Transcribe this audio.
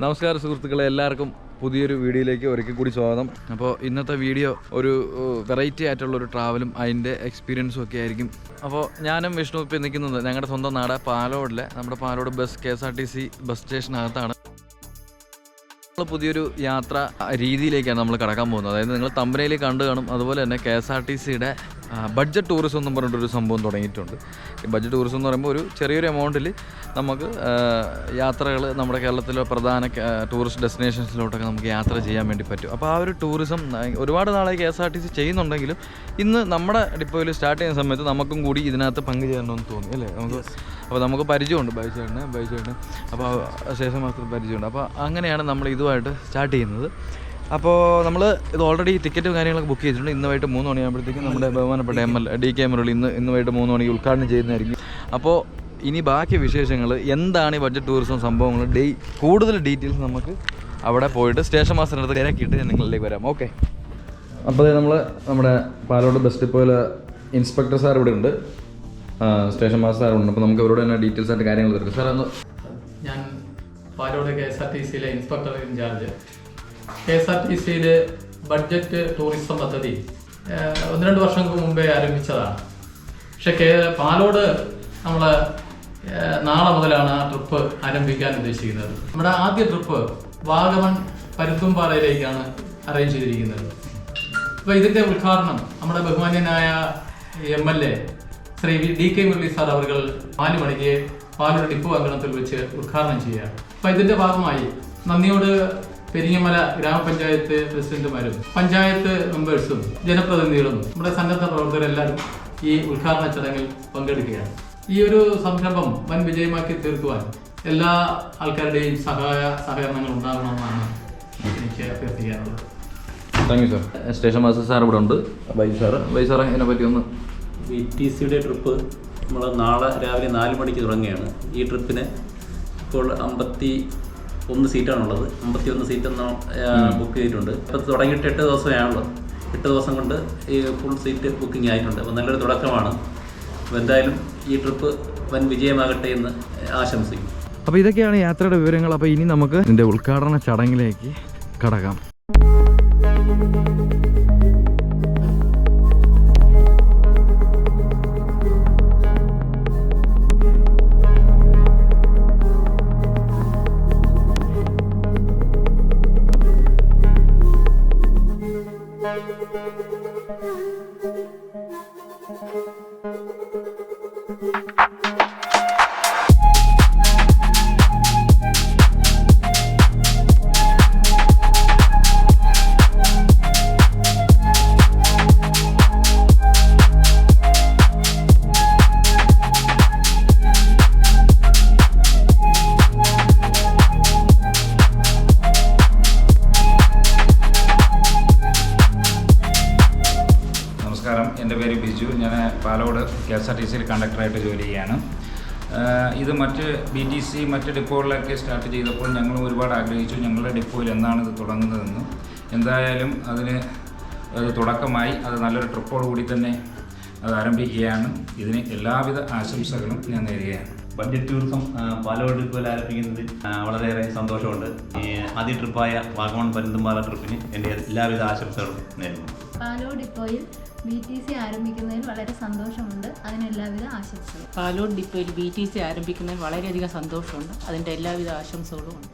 നമസ്കാരം സുഹൃത്തുക്കളെ, എല്ലാവർക്കും പുതിയൊരു വീഡിയോയിലേക്ക് ഒരിക്കൽ കൂടി സ്വാഗതം. അപ്പോൾ ഇന്നത്തെ വീഡിയോ ഒരു വെറൈറ്റി ആയിട്ടുള്ളൊരു ട്രാവലും അതിൻ്റെ എക്സ്പീരിയൻസും ഒക്കെ ആയിരിക്കും. അപ്പോൾ ഞാനും വിഷ്ണു ഇപ്പോൾ നിൽക്കുന്നത് ഞങ്ങളുടെ സ്വന്തം നാട് പാലോടിലെ നമ്മുടെ പാലോട് KSRTC ബസ് സ്റ്റേഷനകത്താണ്. പുതിയൊരു യാത്ര രീതിയിലേക്കാണ് നമ്മൾ കടക്കാൻ പോകുന്നത്. അതായത് നിങ്ങൾ തമ്പനയിൽ കണ്ടു കാണും. അതുപോലെ തന്നെ KSRTCയുടെ ബഡ്ജറ്റ് ടൂറിസം എന്നും പറഞ്ഞിട്ടൊരു സംഭവം തുടങ്ങിയിട്ടുണ്ട്. ഈ ബഡ്ജറ്റ് ടൂറിസം എന്ന് പറയുമ്പോൾ ഒരു ചെറിയൊരു എമൗണ്ടിൽ നമുക്ക് യാത്രകൾ നമ്മുടെ കേരളത്തിലെ പ്രധാന ടൂറിസ്റ്റ് ഡെസ്റ്റിനേഷൻസിലോട്ടൊക്കെ നമുക്ക് യാത്ര ചെയ്യാൻ വേണ്ടി പറ്റും. അപ്പോൾ ആ ഒരു ടൂറിസം ഒരുപാട് നാളായി KSRTC ചെയ്യുന്നുണ്ടെങ്കിലും ഇന്ന് നമ്മുടെ ഡിപ്പോയിൽ സ്റ്റാർട്ട് ചെയ്യുന്ന സമയത്ത് നമുക്കും കൂടി ഇതിനകത്ത് പങ്കുചേരണമെന്ന് തോന്നി അല്ലേ നമുക്ക്. അപ്പോൾ നമുക്ക് പരിചയമുണ്ട് ബൈച്ചേട്ടന് അപ്പോൾ ശേഷം മാത്രം പരിചയമുണ്ട്. അപ്പോൾ അങ്ങനെയാണ് നമ്മൾ ഇതുമായിട്ട് സ്റ്റാർട്ട് ചെയ്യുന്നത്. അപ്പോൾ നമ്മൾ ഇത് ഓൾറെഡി ടിക്കറ്റും കാര്യങ്ങളൊക്കെ ബുക്ക് ചെയ്തിട്ടുണ്ട്. ഇന്ന് വൈകിട്ട് 3 മണിയാകുമ്പോഴത്തേക്കും നമ്മുടെ ബഹുമാനപ്പെട്ട DK മുരളി ഇന്ന് വൈകിട്ട് 3 മണിക്ക് ഉദ്ഘാടനം ചെയ്യുന്നതായിരിക്കും. അപ്പോൾ ഇനി ബാക്കി വിശേഷങ്ങൾ എന്താണ് ഈ ബഡ്ജറ്റ് ടൂറിസം സംഭവങ്ങൾ കൂടുതൽ ഡീറ്റെയിൽസ് നമുക്ക് അവിടെ പോയിട്ട് സ്റ്റേഷൻ മാസ്റ്ററിൻ്റെ അടുത്ത് തിരക്കിയിട്ട് ഞാൻ നിങ്ങളിലേക്ക് വരാം. ഓക്കെ. അപ്പോൾ നമ്മുടെ പാലോട് ബസ് ഡിപ്പോയിലെ ഇൻസ്പെക്ടർ സാർ ഇവിടെ ഉണ്ട്, സ്റ്റേഷൻ മാസ്റ്റർ സാറുണ്ട്. അപ്പോൾ നമുക്ക് അവരോട് തന്നെ ഡീറ്റെയിൽസ് ആയിട്ട് കാര്യങ്ങൾ തീർക്കും. സാർ ഞാൻ പാലോട് KSRTCയിലെ ഇൻസ്പെക്ടർ ഇൻചാർജ്. KSRTCയിലെ ബഡ്ജറ്റ് ടൂറിസം പദ്ധതി 1-2 വർഷങ്ങൾക്ക് മുമ്പേ ആരംഭിച്ചതാണ്. പക്ഷേ പാലോട് നമ്മൾ നാളെ മുതലാണ് ആ ട്രിപ്പ് ആരംഭിക്കാൻ ഉദ്ദേശിക്കുന്നത്. നമ്മുടെ ആദ്യ ട്രിപ്പ് വാഗമൺ പരുത്തുംപാറയിലേക്കാണ് അറേഞ്ച് ചെയ്തിരിക്കുന്നത്. അപ്പോൾ ഇതിൻ്റെ ഉദ്ഘാടനം നമ്മുടെ ബഹുമാന്യനായ MLA Shri DK Murali sir അവർ 4 മണിക്ക് പാലോട് ഡിപ്പോ അങ്കണത്തിൽ വെച്ച് ഉദ്ഘാടനം ചെയ്യുകയാണ്. അപ്പോൾ ഇതിൻ്റെ ഭാഗമായി നന്ദിയോട് പെരിങ്ങമല ഗ്രാമപഞ്ചായത്ത് പ്രസിഡന്റുമാരും പഞ്ചായത്ത് മെമ്പേഴ്സും ജനപ്രതിനിധികളും നമ്മുടെ സന്നദ്ധ പ്രവർത്തകരെല്ലാവരും ഈ ഉദ്ഘാടന ചടങ്ങിൽ പങ്കെടുക്കുകയാണ്. ഈ ഒരു സംരംഭം വൻ വിജയമാക്കി തീർക്കുവാൻ എല്ലാ ആൾക്കാരുടെയും സഹകരണങ്ങൾ ഉണ്ടാകണമെന്നാണ് എനിക്ക് അഭ്യർത്ഥിക്കാനുള്ളത്. Thank you sir. Station master sir ഇവിടെ ഉണ്ട്. ബൈ സാർ ഇതിനെ പറ്റി ഒന്ന്. BTCയുടെ ട്രിപ്പ് നമ്മൾ നാളെ രാവിലെ 4 മണിക്ക് തുടങ്ങുകയാണ്. ഈ ട്രിപ്പിന് ഇപ്പോൾ 51 സീറ്റാണുള്ളത്. 51 സീറ്റൊന്നും ബുക്ക് ചെയ്തിട്ടുണ്ട്. ഇപ്പോൾ തുടങ്ങിയിട്ട് 8 ദിവസമേ ആണുള്ളൂ. 8 ദിവസം കൊണ്ട് ഈ ഫുൾ സീറ്റ് ബുക്കിംഗ് ആയിട്ടുണ്ട്. അപ്പോൾ നല്ലൊരു തുടക്കമാണ്. അപ്പോൾ എന്തായാലും ഈ ട്രിപ്പ് വൻ വിജയമാകട്ടെ എന്ന് ആശംസിക്കും. അപ്പോൾ ഇതൊക്കെയാണ് യാത്രയുടെ വിവരങ്ങൾ. അപ്പോൾ ഇനി നമുക്ക് ഇതിൻ്റെ ഉദ്ഘാടന ചടങ്ങിലേക്ക് കടക്കാം. എൻ്റെ പേര് ബിജു. ഞാൻ പാലോട് KSRTCയിൽ കണ്ടക്ടറായിട്ട് ജോലി ചെയ്യാണ്. ഇത് മറ്റ് BTC മറ്റ് ഡിപ്പോകളിലൊക്കെ സ്റ്റാർട്ട് ചെയ്തപ്പോൾ ഞങ്ങൾ ഒരുപാട് ആഗ്രഹിച്ചു ഞങ്ങളുടെ ഡിപ്പോയിൽ എന്നാണ് ഇത് തുടങ്ങുന്നതെന്ന്. എന്തായാലും അത് തുടക്കമായി. അത് നല്ലൊരു ട്രിപ്പോടുകൂടി തന്നെ അത് ആരംഭിക്കുകയാണ്. ഇതിന് എല്ലാവിധ ആശംസകളും ഞാൻ നേരുകയാണ്. ബഡ്ജറ്റ് ടൂറിസം പാലോട് ഡിപ്പോയിൽ ആരംഭിക്കുന്നതിൽ വളരെയേറെ സന്തോഷമുണ്ട്. ആദ്യ ട്രിപ്പായ വാഗമൺ പരുന്തുംപാറ ട്രിപ്പിന് എൻ്റെ എല്ലാവിധ ആശംസകളും നേരുന്നു. പാലോട് ഡിപ്പോയിൽ BTC ആരംഭിക്കുന്നതിൽ വളരെ സന്തോഷമുണ്ട്. അതിന് എല്ലാവിധ ആശംസകളും. പാലോട് ഡിപ്പോയിൽ BTC ആരംഭിക്കുന്നതിൽ വളരെയധികം സന്തോഷമുണ്ട്. അതിൻ്റെ എല്ലാവിധ ആശംസകളും ഉണ്ട്.